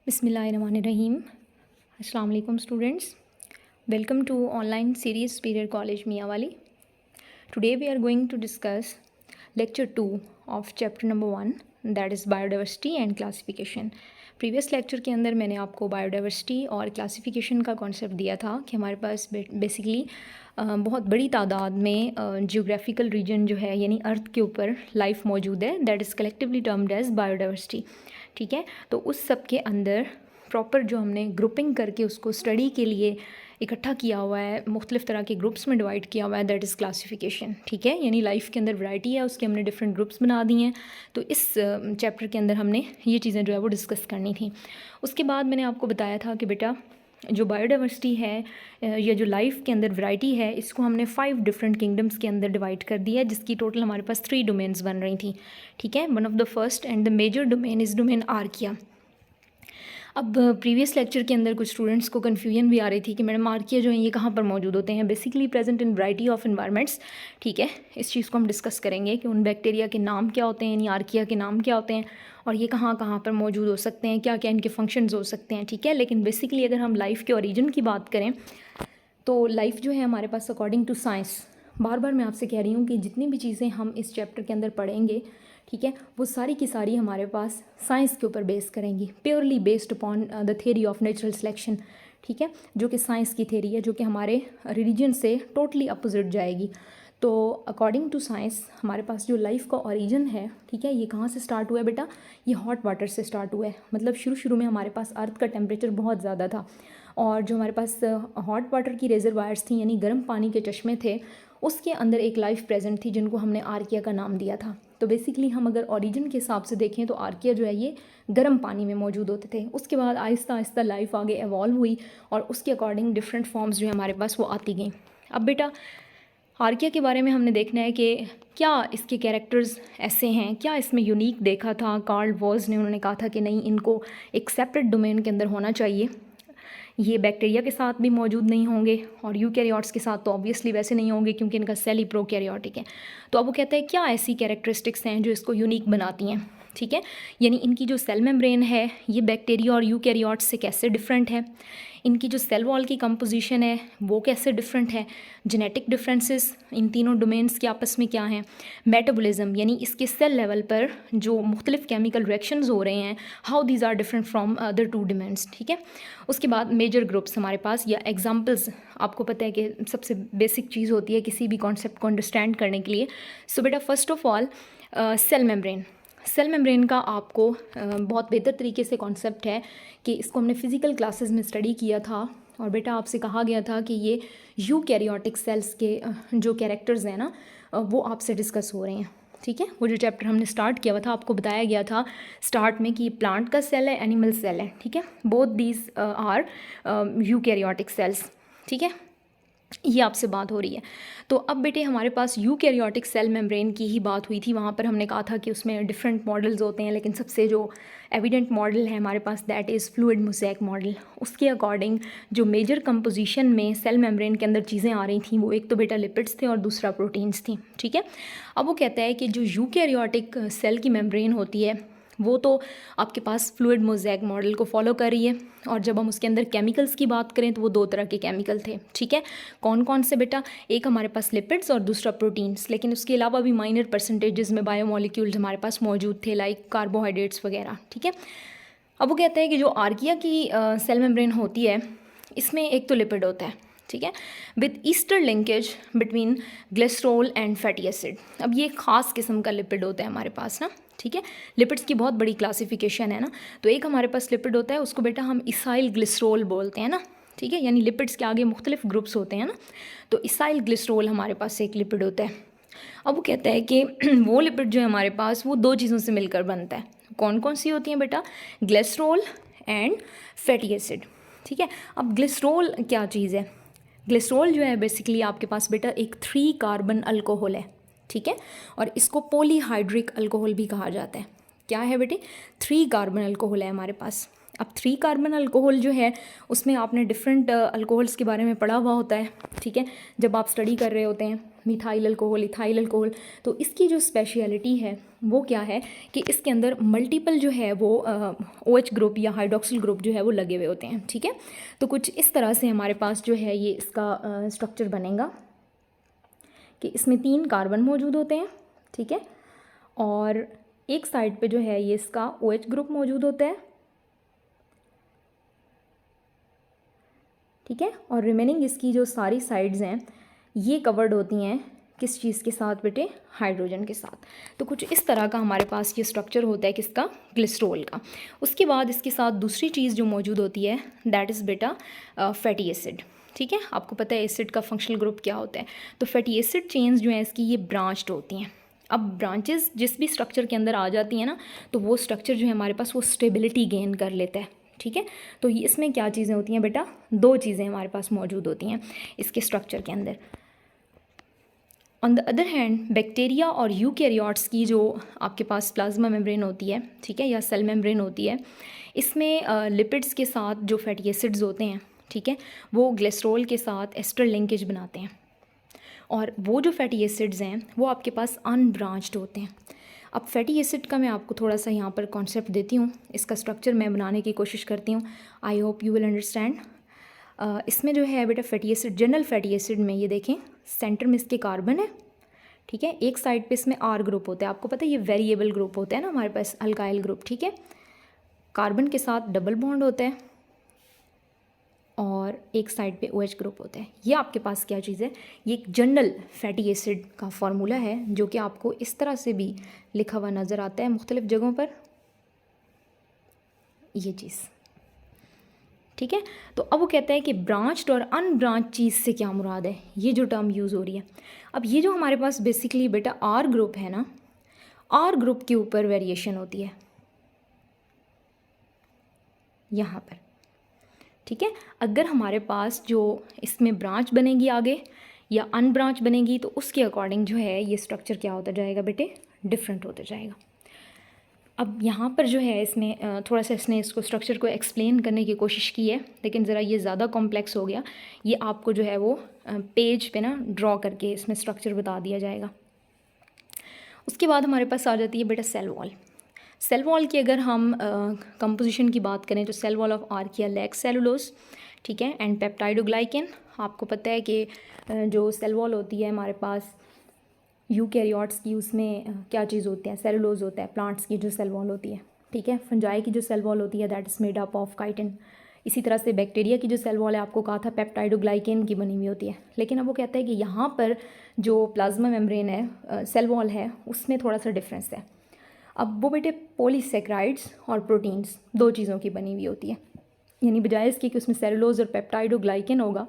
बिस्मिल्लाहिर्रहमानिर्रहीम। अस्सलाम वालेकुम students, welcome to online series superior college Mianwali. Today we are going to discuss lecture 2 of chapter number 1, that is biodiversity and classification. Previous lecture के अंदर मैंने आपको biodiversity और classification का कॉन्सेप्ट दिया था कि हमारे पास बेसिकली बहुत बड़ी तादाद में जियोग्राफिकल रीजन जो है यानी अर्थ के ऊपर लाइफ मौजूद है, that is collectively termed as biodiversity. ठीक है, तो उस सब के अंदर प्रॉपर जो हमने ग्रुपिंग करके उसको स्टडी के लिए इकट्ठा किया हुआ है, मुख्तलिफ़ तरह के ग्रुप्स में डिवाइड किया हुआ है, दैट इज़ क्लासिफिकेशन। ठीक है, यानी लाइफ के अंदर वैरायटी है, उसके हमने डिफरेंट ग्रुप्स बना दिए हैं। तो इस चैप्टर के अंदर हमने ये चीज़ें जो है वो डिस्कस करनी थी। उसके बाद मैंने आपको बताया था कि बेटा जो बायोडाइवर्सिटी है या जो लाइफ के अंदर वैरायटी है, इसको हमने 5 डिफरेंट किंगडम्स के अंदर डिवाइड कर दिया है, जिसकी टोटल हमारे पास 3 डोमेन्स बन रही थी। ठीक है, one of the first and the major domain is domain archaea. अब प्रीवियस लेक्चर के अंदर कुछ स्टूडेंट्स को कन्फ्यूजन भी आ रही थी कि मैडम आर्किया जो है ये कहाँ पर मौजूद होते हैं। Basically present in variety of environments. ठीक है, इस चीज़ को हम डिस्कस करेंगे कि उन बैक्टीरिया के नाम क्या होते हैं, यानी आर्किया के नाम क्या होते हैं और ये कहाँ कहाँ पर मौजूद हो सकते हैं, क्या क्या इनके फंक्शंस हो सकते हैं। ठीक है, लेकिन बेसिकली अगर हम लाइफ के ओरिजिन की बात करें तो लाइफ जो है हमारे पास अकॉर्डिंग टू साइंस, बार बार मैं आपसे कह रही हूँ कि जितनी भी चीज़ें हम इस चैप्टर के अंदर पढ़ेंगे, ठीक है, वो सारी की सारी हमारे पास साइंस के ऊपर बेस करेंगी, purely based upon the theory of natural selection. ठीक है, जो कि साइंस की थ्योरी है, जो कि हमारे रिलीजन से टोटली अपोजिट जाएगी। तो अकॉर्डिंग टू साइंस हमारे पास जो लाइफ का ओरिजिन है, ठीक है, ये कहाँ से स्टार्ट हुआ है बेटा, ये हॉट वाटर से स्टार्ट हुआ है। मतलब शुरू में हमारे पास अर्थ का टेम्परेचर बहुत ज़्यादा था और जो हमारे पास हॉट वाटर की रिजर्वायर्स थी यानी गर्म पानी के चश्मे थे, उसके अंदर एक लाइफ प्रेजेंट थी जिनको हमने आर्किया का नाम दिया था। तो बेसिकली हम अगर ओरिजिन के हिसाब से देखें तो आर्किया जो है ये गर्म पानी में मौजूद होते थे। उसके बाद आहिस्ता आहिस्ता लाइफ आगे एवॉल्व हुई और उसके अकॉर्डिंग डिफरेंट फॉर्म्स जो है हमारे पास वो आती गई। अब बेटा आर्किया के बारे में हमने देखना है कि क्या इसके कैरेक्टर्स ऐसे हैं, क्या इसमें यूनिक देखा था। कार्ल वॉज ने उन्होंने कहा था कि नहीं, इनको एक सेपरेट डोमेन के अंदर होना चाहिए, ये बैक्टीरिया के साथ भी मौजूद नहीं होंगे और यूकैरियोट्स के साथ तो ऑब्वियसली वैसे नहीं होंगे क्योंकि इनका सेल ही प्रोकैरियोटिक है। तो अब वो कहते हैं क्या ऐसी कैरेक्टरिस्टिक्स हैं जो इसको यूनिक बनाती हैं। ठीक है, यानी इनकी जो सेल मेम्ब्रेन है ये बैक्टीरिया और यूकैरियोट्स से कैसे डिफरेंट है, इनकी जो सेल वॉल की कंपोजिशन है वो कैसे डिफरेंट है, जेनेटिक डिफरेंसेस इन तीनों डोमेन्स के आपस में क्या हैं, मेटाबॉलिज्म यानी इसके सेल लेवल पर जो मुख्तलिफ केमिकल रिएक्शंस हो रहे हैं, how these are different from other 2 domains. ठीक है, उसके बाद मेजर ग्रुप्स हमारे पास या एग्जाम्पल्स। आपको पता है कि सबसे बेसिक चीज़ होती है किसी भी कॉन्सेप्ट को अंडरस्टैंड करने के लिए। सो बेटा first of all cell membrane. Cell membrane का आपको बहुत बेहतर तरीके से कॉन्सेप्ट है कि इसको हमने फ़िज़िकल क्लासेस में स्टडी किया था और बेटा आपसे कहा गया था कि ये यूकैरियोटिक सेल्स के जो कैरेक्टर्स हैं ना वो आपसे डिस्कस हो रहे हैं। ठीक है, वो जो चैप्टर हमने स्टार्ट किया हुआ था आपको बताया गया था स्टार्ट में कि प्लांट का सेल है, एनिमल सेल है। ठीक है, both these are eukaryotic cells. ठीक है, ये आपसे बात हो रही है। तो अब बेटे हमारे पास यूकैरियोटिक सेल मेम्ब्रेन की ही बात हुई थी, वहाँ पर हमने कहा था कि उसमें डिफरेंट मॉडल्स होते हैं, लेकिन सबसे जो एविडेंट मॉडल है हमारे पास that is fluid mosaic model. उसके अकॉर्डिंग जो मेजर कंपोजिशन में सेल मेम्ब्रेन के अंदर चीज़ें आ रही थी वो एक तो बेटा लिपिड्स थे और दूसरा प्रोटीन्स थी। ठीक है, अब वो कहता है कि जो यूकैरियोटिक सेल की मेम्ब्रेन होती है वो तो आपके पास फ्लूइड मोज़ेक मॉडल को फॉलो कर रही है और जब हम उसके अंदर केमिकल्स की बात करें तो वो 2 तरह के केमिकल थे। ठीक है, कौन कौन से बेटा, एक हमारे पास लिपिड्स और दूसरा प्रोटीन्स, लेकिन उसके अलावा भी माइनर परसेंटेजेस में बायोमोलिक्यूल्स हमारे पास मौजूद थे लाइक कार्बोहाइड्रेट्स वगैरह। ठीक है, अब वो कहते हैं कि जो आर्किया की सेल मेम्ब्रेन होती है इसमें एक तो लिपिड होता है, ठीक है, with Easter linkage between glycerol and fatty acid. अब ये खास किस्म का लिपिड होता है हमारे पास ना। ठीक है, लिपिड्स की बहुत बड़ी क्लासिफिकेशन है ना। तो एक हमारे पास लिपिड होता है उसको बेटा हम इसाइल ग्लिसरॉल बोलते हैं ना। ठीक है, यानी लिपिड्स के आगे मुख्तलिफ ग्रुप्स होते हैं ना, तो इसाइल ग्लिसरॉल हमारे पास एक लिपिड होता है। अब वो कहता है कि वो लिपिड जो है हमारे पास वो 2 चीज़ों से मिलकर बनता है। कौन कौन सी होती हैं बेटा, ग्लिसरॉल एंड फैटी एसिड। ठीक है, अब ग्लिसरॉल क्या चीज़ है, ग्लिसरॉल जो है बेसिकली आपके पास बेटा एक 3 कार्बन अल्कोहल है। ठीक है, और इसको पॉलीहाइड्रिक अल्कोहल भी कहा जाता है। क्या है बेटे, 3 कार्बन अल्कोहल है हमारे पास। अब 3 कार्बन अल्कोहल जो है उसमें आपने डिफरेंट अल्कोहल्स के बारे में पढ़ा हुआ होता है, ठीक है, जब आप स्टडी कर रहे होते हैं, मिथाइल अल्कोहल, इथाइल अल्कोहल। तो इसकी जो स्पेशलिटी है वो क्या है कि इसके अंदर मल्टीपल जो है वो OH ग्रुप या हाइड्रोक्सिल ग्रुप जो है वो लगे हुए होते हैं, ठीक है। तो कुछ इस तरह से हमारे पास जो है ये इसका स्ट्रक्चर बनेगा कि इसमें 3 कार्बन मौजूद होते हैं, ठीक है, और एक साइड पे जो है ये इसका OH ग्रुप मौजूद होता है, ठीक है, और रिमेनिंग इसकी जो सारी साइड्स हैं ये कवर्ड होती हैं किस चीज़ के साथ बेटे, हाइड्रोजन के साथ। तो कुछ इस तरह का हमारे पास ये स्ट्रक्चर होता है किसका, ग्लिसरॉल का। उसके बाद इसके साथ दूसरी चीज़ जो मौजूद होती है दैट इज़ बेटा फैटी एसिड, ठीक है। आपको पता है एसिड का फंक्शनल ग्रुप क्या होता है। तो फैटी एसिड चेन्स जो है इसकी ये ब्रांच्ड होती हैं। अब ब्रांचेस जिस भी स्ट्रक्चर के अंदर आ जाती हैं ना, तो वो स्ट्रक्चर जो है हमारे पास वो स्टेबिलिटी गेन कर लेता है, ठीक है। तो इसमें क्या चीज़ें होती हैं बेटा, 2 चीज़ें हमारे पास मौजूद होती हैं इसके स्ट्रक्चर के अंदर। On the other hand bacteria और यूकैरियोट्स की जो आपके पास प्लाज्मा मेम्ब्रेन होती है, ठीक है, या सेल मेम्ब्रेन होती है, इसमें लिपिड्स के साथ जो फैटी एसिड्स होते हैं, ठीक है, वो ग्लिसरॉल के साथ एस्टर लिंकेज बनाते हैं, और वो जो फैटी एसिड्स हैं वो आपके पास अनब्रांच्ड होते हैं। अब फैटी एसिड का मैं आपको थोड़ा सा यहाँ पर कॉन्सेप्ट देती हूँ, इसका स्ट्रक्चर मैं बनाने की कोशिश करती हूँ। I hope you will understand. इसमें जो है बेटा fatty acid, general fatty acid में ये देखें सेंटर में इसके कार्बन है, ठीक है, एक साइड पे इसमें R ग्रुप होता है। आपको पता है ये वेरिएबल ग्रुप होता है ना हमारे पास, अल्काइल ग्रुप, ठीक है। कार्बन के साथ डबल बॉन्ड होता है और एक साइड पे OH ग्रुप होता है। ये आपके पास क्या चीज़ है, ये एक जनरल फैटी एसिड का फार्मूला है जो कि आपको इस तरह से भी लिखा हुआ नज़र आता है मुख्तलिफ जगहों पर, ये चीज़, ठीक है। तो अब वो कहता है कि ब्रांच्ड और अनब्रांच चीज़ से क्या मुराद है, ये जो टर्म यूज़ हो रही है। अब ये जो हमारे पास बेसिकली बेटा R ग्रुप है ना, R ग्रुप के ऊपर वेरिएशन होती है यहाँ पर, ठीक है। अगर हमारे पास जो इसमें ब्रांच बनेगी आगे या अनब्रांच बनेगी तो उसके अकॉर्डिंग जो है ये स्ट्रक्चर क्या होता जाएगा बेटे, डिफरेंट होता जाएगा। अब यहाँ पर जो है इसमें थोड़ा सा इसने इसको स्ट्रक्चर को एक्सप्लेन करने की कोशिश की है, लेकिन ज़रा ये ज़्यादा कॉम्प्लेक्स हो गया। ये आपको जो है वो पेज पे ना ड्रॉ करके इसमें स्ट्रक्चर बता दिया जाएगा। उसके बाद हमारे पास आ जाती है बेटा सेल वॉल। सेल वॉल की अगर हम कंपोजिशन की बात करें तो cell wall of archaea lacks cellulose, ठीक है, एंड पेप्टाइडोग्लाइकेन। आपको पता है कि जो सेल वॉल होती है हमारे पास यूकैरियोट्स की, उसमें क्या चीज़ होती है, सेलुलोज होता है। प्लांट्स की जो सेल वॉल होती है, ठीक है, फंजाई की जो सेल वॉल होती है that is made up of chitin. इसी तरह से बैक्टीरिया की जो सेल वॉल है आपको कहा था पेप्टाइडोग्लाइकेन की बनी हुई होती है। लेकिन अब वो कहता है कि यहाँ पर जो प्लाज्मा मेम्ब्रेन है, सेल वॉल है, उसमें थोड़ा सा डिफरेंस है। अब वो बेटे पॉलीसेक्राइड्स और प्रोटीन्स 2 चीज़ों की बनी हुई होती है, यानी बजाय इसके कि उसमें सेलुलोज और पेप्टाइडोग्लाइकेन होगा,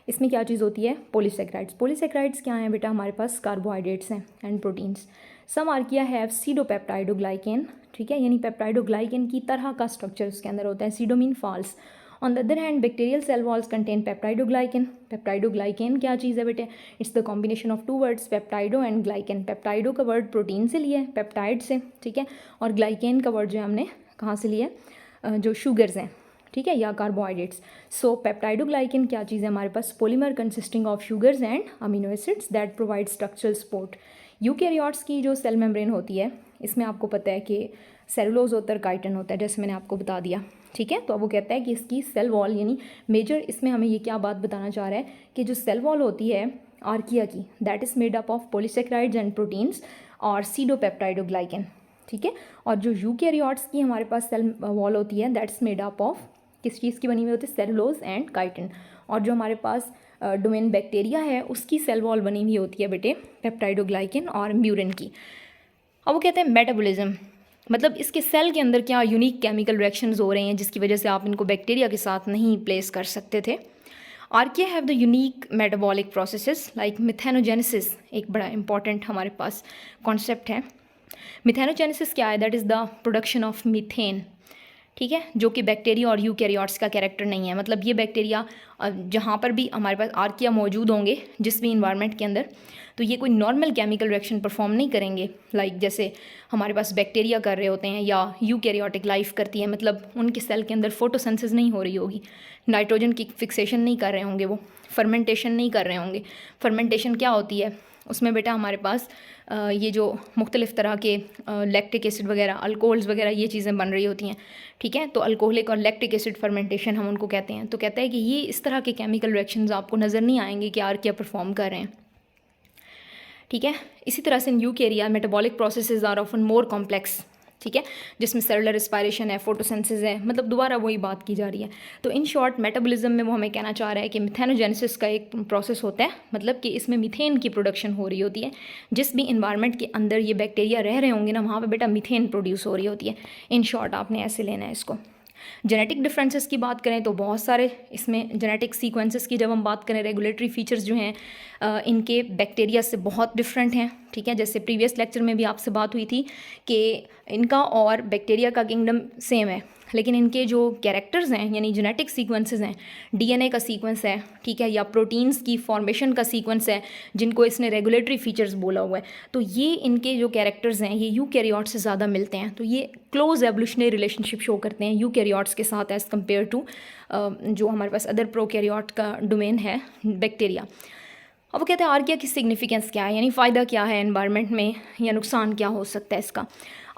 इसमें क्या चीज़ होती है, पॉलीसेक्राइड्स। पॉलीसेक्राइड्स क्या हैं बेटा, हमारे पास कार्बोहाइड्रेट्स हैं and proteins. Some archaea have pseudopeptidoglycan, ठीक है, यानी पेप्टाइडोग्लाइकेन की तरह का स्ट्रक्चर उसके अंदर होता है, pseudo mean false. On the other hand bacterial cell walls contain peptidoglycan. Peptidoglycan क्या चीज़ है बेटे, it's the combination of 2 words peptido and glycan. Peptido का वर्ड प्रोटीन से लिया है, पेप्टाइड से, ठीक है, और ग्लाइकेन का वर्ड जो है हमने कहाँ से लिया है, जो शुगर्स हैं, ठीक है, या कार्बोहाइड्रेट्स। सो पेप्टाइडोग्लाइकेन क्या चीज़ है हमारे पास, polymer consisting of sugars and amino acids that provide structural support. Eukaryotes की जो सेल मेम्ब्रेन होती है इसमें आपको पता है कि सेलुलोज होता है, काइटिन होता है, जैसे मैंने आपको बता दिया, ठीक है। तो अब वो कहता है कि इसकी सेल वॉल यानी मेजर, इसमें हमें ये क्या बात बताना चाह रहा है कि जो सेल वॉल होती है आर्किया की that is made up of polysaccharides and proteins और सीडोपेप्टाइडोग्लाइकेन, ठीक है। और जो यूकैरियोट्स की हमारे पास सेल वॉल होती है दैट्स मेड अप ऑफ किस चीज़ की बनी हुई होती है, सेलुलोज एंड काइटिन। और जो हमारे पास डोमेन बैक्टीरिया है उसकी सेल वॉल बनी हुई होती है बेटे पेप्टाइडोग्लाइकेन और म्यूरिन की। अब वो कहते हैं मेटाबॉलिज्म, मतलब इसके सेल के अंदर क्या यूनिक केमिकल रिएक्शंस हो रहे हैं जिसकी वजह से आप इनको बैक्टीरिया के साथ नहीं प्लेस कर सकते थे। Archaea have the unique metabolic processes like methanogenesis, एक बड़ा इंपॉर्टेंट हमारे पास कॉन्सेप्ट है। मिथेनोजेनेसिस क्या है, that is the production of methane, ठीक है, जो कि बैक्टीरिया और यूकैरियोट्स का कैरेक्टर नहीं है। मतलब ये बैक्टीरिया जहाँ पर भी हमारे पास आर्किया मौजूद होंगे जिस भी इन्वायरमेंट के अंदर, तो ये कोई नॉर्मल केमिकल रिएक्शन परफॉर्म नहीं करेंगे लाइक जैसे हमारे पास बैक्टीरिया कर रहे होते हैं या यूकैरियोटिक लाइफ करती है। मतलब उनके सेल के अंदर फोटोसिंथेसिस नहीं हो रही होगी, नाइट्रोजन की फिक्सेशन नहीं कर रहे होंगे, वो फर्मेंटेशन नहीं कर रहे होंगे। फर्मेंटेशन क्या होती है उसमें बेटा, हमारे पास ये जो मुख्तलिफ़ तरह के लैक्टिक एसिड वगैरह, अल्कोहल्स वगैरह, ये चीज़ें बन रही होती हैं। ठीक है, तो अल्कोहलिक और लैक्टिक एसिड फर्मेंटेशन हम उनको कहते हैं। तो कहता है कि ये इस तरह के केमिकल रिएक्शंस आपको नज़र नहीं आएंगे कि आर्किया परफॉर्म कर रहे हैं। ठीक है, इसी तरह से in eukarya metabolic processes are often more complex. ठीक है, जिसमें सेलुलर रेस्पायरेशन है, फोटोसिंथेसिस है, मतलब दोबारा वही बात की जा रही है। तो इन शॉर्ट मेटाबॉलिज्म में वो हमें कहना चाह रहा है कि मिथेनोजेनेसिस का एक प्रोसेस होता है, मतलब कि इसमें मीथेन की प्रोडक्शन हो रही होती है। जिस भी इन्वायरमेंट के अंदर ये बैक्टीरिया रह रहे होंगे ना, वहाँ पे बेटा मीथेन प्रोड्यूस हो रही होती है। इन शॉर्ट आपने ऐसे लेना है इसको। जेनेटिक डिफरेंसेस की बात करें तो बहुत सारे इसमें जेनेटिक सीक्वेंसेस की जब हम बात करें, रेगुलेटरी फीचर्स जो हैं इनके बैक्टीरिया से बहुत डिफरेंट हैं। ठीक है, जैसे प्रीवियस लेक्चर में भी आपसे बात हुई थी कि इनका और बैक्टीरिया का किंगडम सेम है, लेकिन इनके जो कैरेक्टर्स हैं यानी जेनेटिक सीक्वेंसेस हैं, डीएनए का सीक्वेंस है, ठीक है, या प्रोटीन्स की फॉर्मेशन का सीक्वेंस है, जिनको इसने रेगुलेटरी फीचर्स बोला हुआ है, तो ये इनके जो कैरेक्टर्स हैं ये यूकैरियोट्स से ज़्यादा मिलते हैं। तो ये क्लोज एवोल्यूशनरी रिलेशनशिप शो करते हैं यूकैरियोट्स के साथ एज़ कम्पेयर टू जो हमारे पास अदर प्रोकैरियोट का डोमेन है बैक्टीरिया। अब वो कहते हैं आर्किया की सिग्निफिकेंस क्या है, यानी फ़ायदा क्या है एनवायरनमेंट में, या नुकसान क्या हो सकता है इसका।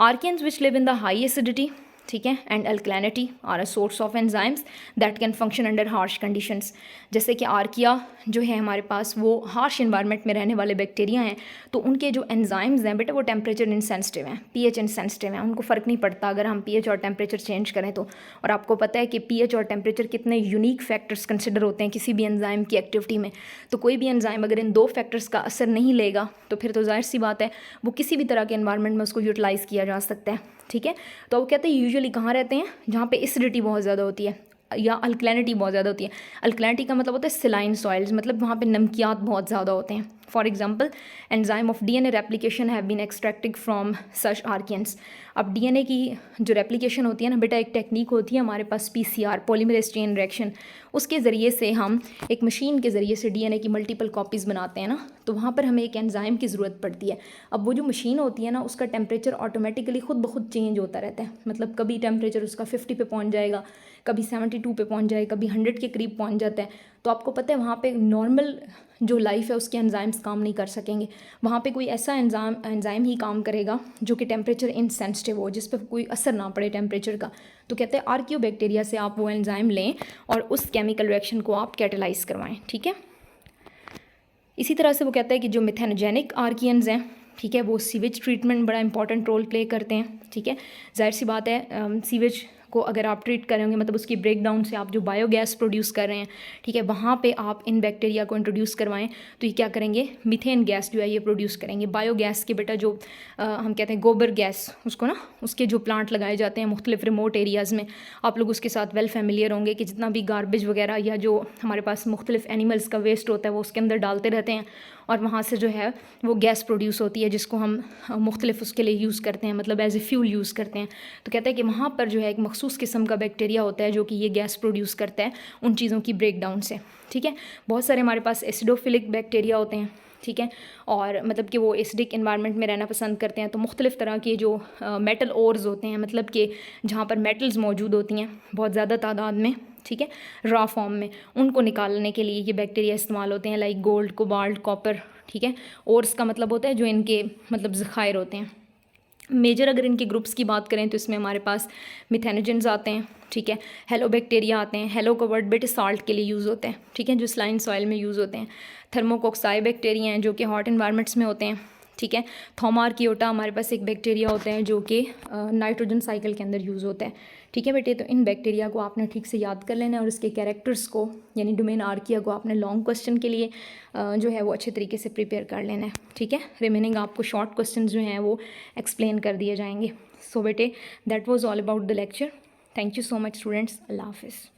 Archaeans which live in the high acidity, ठीक है, and alkalinity are a source of enzymes that can function under harsh conditions. जैसे कि आर्किया जो है हमारे पास वो हार्श इन्वायरमेंट में रहने वाले बैक्टीरिया हैं, तो उनके जो एंजाइम्स हैं बेटा वो टेम्परेचर इनसेंसिटिव हैं, पीएच इनसेंसिटिव हैं, उनको फ़र्क नहीं पड़ता अगर हम पीएच और टेम्परेचर चेंज करें तो। और आपको पता है कि पीएच और टेम्परेचर कितने यूनिक फैक्टर्स कंसिडर होते हैं किसी भी एंजाइम की एक्टिविटी में। तो कोई भी एंजाइम अगर इन दो फैक्टर्स का असर नहीं लेगा तो फिर तो जाहिर सी बात है वो किसी भी तरह के एनवायरनमेंट में उसको यूटिलाइज़ किया जा सकता है। ठीक है, तो वो कहते हैं यूजुअली कहाँ रहते हैं, जहाँ पे एसिडिटी बहुत ज़्यादा होती है या अल्कलैनिटी बहुत ज़्यादा होती है। अल्कलैनिटी का मतलब होता है सिलाइन सॉइल्स, मतलब वहाँ पे नमकियात बहुत ज़्यादा होते हैं। For example enzyme of DNA replication have been extracted from such archaeans. अब डीएनए की जो रेप्लिकेशन होती है ना बेटा, एक टेक्निक होती है हमारे पास पीसीआर, पॉलीमरेज चेन रिएक्शन, उसके ज़रिए से हम एक मशीन के ज़रिए से डीएनए की मल्टीपल कॉपीज़ बनाते हैं ना, तो वहाँ पर हमें एक एंजाइम की ज़रूरत पड़ती है। अब वो जो मशीन होती है ना उसका टेम्परेचर ऑटोमेटिकली खुद ब खुद चेंज होता रहता है, मतलब कभी टेम्परेचर उसका 50 पे पहुँच जाएगा, कभी 72 पे पहुँच जाएगा, कभी 100 के करीब पहुँच जाता है। तो आपको पता है वहाँ पे नॉर्मल जो लाइफ है उसके एंजाइम्स काम नहीं कर सकेंगे, वहाँ पे कोई ऐसा एंजाइम ही काम करेगा जो कि टेम्परेचर इनसेंसिटिव हो, जिस पर कोई असर ना पड़े टेम्परेचर का। तो कहते हैं आर्कियोबैक्टीरिया से आप वो एंजाइम लें और उस केमिकल रिएक्शन को आप कैटेलाइज करवाएं। ठीक है, इसी तरह से वो कहता है कि जो मिथेनोजेनिक आर्कियंस हैं, ठीक है, वो सीवेज ट्रीटमेंट बड़ा इंपॉर्टेंट रोल प्ले करते हैं। ठीक है, जाहिर सी बात है सीवेज को अगर आप ट्रीट करेंगे मतलब उसकी ब्रेकडाउन से आप जो बायोगैस प्रोड्यूस कर रहे हैं, ठीक है, वहाँ पे आप इन बैक्टीरिया को इंट्रोड्यूस करवाएं तो ये क्या करेंगे, मीथेन गैस जो है ये प्रोड्यूस करेंगे। बायोगैस के बेटा जो हम कहते हैं गोबर गैस, उसको ना उसके जो प्लांट लगाए जाते हैं मुख्तलिफ रिमोट एरियाज़ में, आप लोग उसके साथ वेल फेमिलियर होंगे कि जितना भी गार्बेज वगैरह या जो हमारे पास मुख्तलिफ एनिमल्स का वेस्ट होता है वो उसके अंदर डालते रहते हैं और वहाँ से जो है वो गैस प्रोड्यूस होती है जिसको हम मुख्तलिफ उसके लिए यूज़ करते हैं, मतलब एज ए फ्यूल यूज़ करते हैं। तो कहते हैं कि वहाँ पर जो है एक मखसूस किस्म का बैक्टीरिया होता है जो कि ये गैस प्रोड्यूस करता है उन चीज़ों की ब्रेकडाउन से। ठीक है, बहुत सारे हमारे पास एसिडोफिलिक बैक्टीरिया होते हैं, ठीक है, और मतलब कि वो एसिडिक इन्वायरमेंट में रहना पसंद करते हैं। तो मुख्तलिफ़ तरह के जो मेटल ओर्स होते हैं, मतलब कि जहाँ पर मेटल्स मौजूद होती हैं बहुत ज़्यादा तादाद में, ठीक है, रॉ फॉर्म में, उनको निकालने के लिए ये बैक्टीरिया इस्तेमाल होते हैं, लाइक गोल्ड, कोबाल्ट, कॉपर। ठीक है, ओर्स का मतलब होता है जो इनके मतलब ज़खायर होते हैं। मेजर अगर इनके ग्रुप्स की बात करें तो इसमें हमारे पास मिथेनोजेंस आते हैं, ठीक है, हेलोबैक्टीरिया आते हैं, हेलो का वर्ड बेटे साल्ट के लिए यूज़ होते हैं, ठीक है, जो स्लाइन सॉइल में यूज़ होते हैं। थर्मोकोक्साई बैक्टीरिया हैं जो कि हॉट इन्वायरमेंट्स में होते हैं, ठीक है। थोमार्कियोटा हमारे पास एक बैक्टीरिया होता है जो कि नाइट्रोजन साइकिल के अंदर यूज़ होता है, ठीक है बेटे। तो इन बैक्टीरिया को आपने ठीक से याद कर लेना है और इसके कैरेक्टर्स को यानी डोमेन आर्किया को आपने लॉन्ग क्वेश्चन के लिए जो है वो अच्छे तरीके से प्रिपेयर कर लेना है, ठीक है। रिमेनिंग आपको शॉर्ट क्वेश्चन जो हैं वो एक्सप्लेन कर दिए जाएंगे। सो बेटे that was all about the lecture. Thank you so much students. अल्लाह हाफिज़।